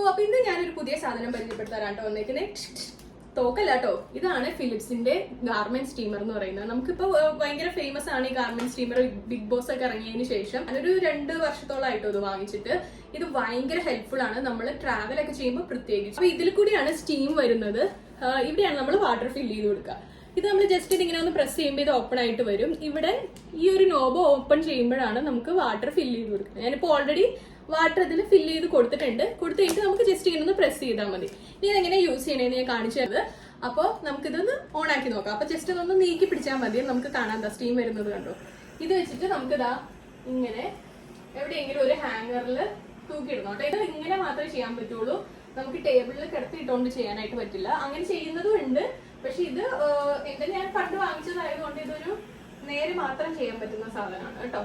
അപ്പൊ ഇന്ന് ഞാനൊരു പുതിയ സാധനം പരിചയപ്പെടുത്താനാട്ടോ വന്നേക്കുന്നത്. തോക്കല്ല കേട്ടോ, ഇതാണ് ഫിലിപ്സിന്റെ ഗാർമെന്റ് സ്റ്റീമർ എന്ന് പറയുന്നത്. നമുക്കിപ്പോ ഭയങ്കര ഫേമസ് ആണ് ഈ ഗാർമെന്റ് സ്റ്റീമർ. ബിഗ് ബോസ് ഒക്കെ ഇറങ്ങിയതിന് ശേഷം അതൊരു 2 വർഷത്തോളമായിട്ടോ ഇത് വാങ്ങിച്ചിട്ട്. ഇത് ഭയങ്കര ഹെൽപ്ഫുൾ ആണ് നമ്മൾ ട്രാവൽ ഒക്കെ ചെയ്യുമ്പോൾ പ്രത്യേകിച്ച്. അപ്പൊ ഇതിൽ കൂടിയാണ് സ്റ്റീം വരുന്നത്. ഇവിടെയാണ് നമ്മൾ വാട്ടർ ഫില്ല് ചെയ്ത് കൊടുക്കുക. ഇത് നമ്മൾ ജസ്റ്റ് ഇങ്ങനെ ഒന്ന് പ്രസ് ചെയ്യുമ്പോൾ ഇത് ഓപ്പൺ ആയിട്ട് വരും. ഇവിടെ ഈ ഒരു നോബ് ഓപ്പൺ ചെയ്യുമ്പോഴാണ് നമുക്ക് വാട്ടർ ഫില്ല് ചെയ്ത് കൊടുക്കുന്നത്. ഞാനിപ്പോൾ ഓൾറെഡി വാട്ടർ ഇതിൽ ഫില്ല് ചെയ്ത് കൊടുത്തിട്ടുണ്ട്. കൊടുത്തു കഴിഞ്ഞിട്ട് നമുക്ക് ജസ്റ്റ് ഇങ്ങനെ ഒന്ന് പ്രസ് ചെയ്താൽ മതി. ഇനി ഇതെങ്ങനെ യൂസ് ചെയ്യണേന്ന് ഞാൻ കാണിച്ചു തരുന്നത്. അപ്പോൾ നമുക്കിതൊന്ന് ഓൺ ആക്കി നോക്കാം. അപ്പൊ ജസ്റ്റ് ഇതൊന്ന് നീക്കി പിടിച്ചാൽ മതി. നമുക്ക് കാണാം സ്റ്റീം വരുന്നത് കണ്ടോ. ഇത് വെച്ചിട്ട് നമുക്കിതാ ഇങ്ങനെ എവിടെയെങ്കിലും ഒരു ഹാങ്ങറിൽ തൂക്കിയിടണം കേട്ടോ. ഇത് ഇങ്ങനെ മാത്രമേ ചെയ്യാൻ പറ്റുള്ളൂ. നമുക്ക് ടേബിളിൽ കിടത്തിയിട്ടോണ്ട് ചെയ്യാനായിട്ട് പറ്റില്ല. അങ്ങനെ ചെയ്യുന്നതും ഉണ്ട്. പക്ഷെ ഇത് എന്റെ ഞാൻ പണ്ട് വാങ്ങിച്ചതായതുകൊണ്ട് ഇതൊരു നേരെ മാത്രം ചെയ്യാൻ പറ്റുന്ന സാധനമാണ് കേട്ടോ.